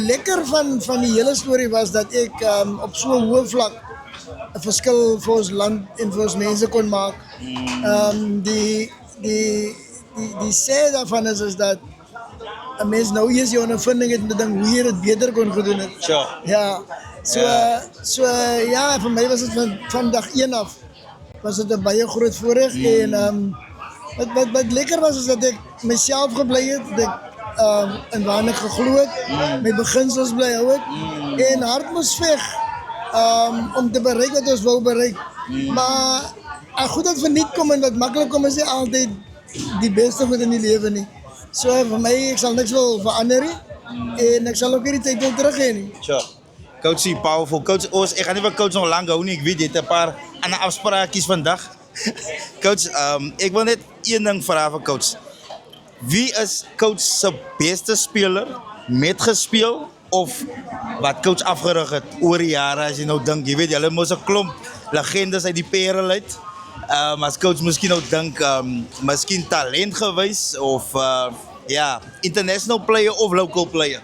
lekker van die hele storie was dat ek op so 'n hoë vlak 'n verskil vir ons land en vir ons mense kon maak. Die sê daarvan is dat 'n mens nou eers die ondervinding het met hoe jy dit beter kon gedoen het. Sure. Ja. Ja, vir my was dit van dag 1 af was dit 'n baie groot voorreg en wat lekker was is dat ek myself gebly het, dat ek in waarna ek geglo het, my beginsels bly hou het en hard moes veg om te bereik wat ons wou bereik. Maar goed dat verniet kom en wat maklik kom is nie altyd die beste goed in die lewe nie. So vir my, ek sal niks wil verander nie en ek sal ook nie die tyd wil teruggee nie. Sure. Coach, powerful. Coach, ek gaan nie vir coach nog lang hou nie. Ek weet jy het 'n paar ander afspraakjies vandag. Coach, ek wil net een ding vra vir coach. Wie is coach se beste speler met gespeel of wat coach afgerig het oor die jare as jy nou dink, jy weet julle mos 'n klomp legendes uit die Parel uit. As coach miskien nou dink, miskien talent gewys of international player of local player.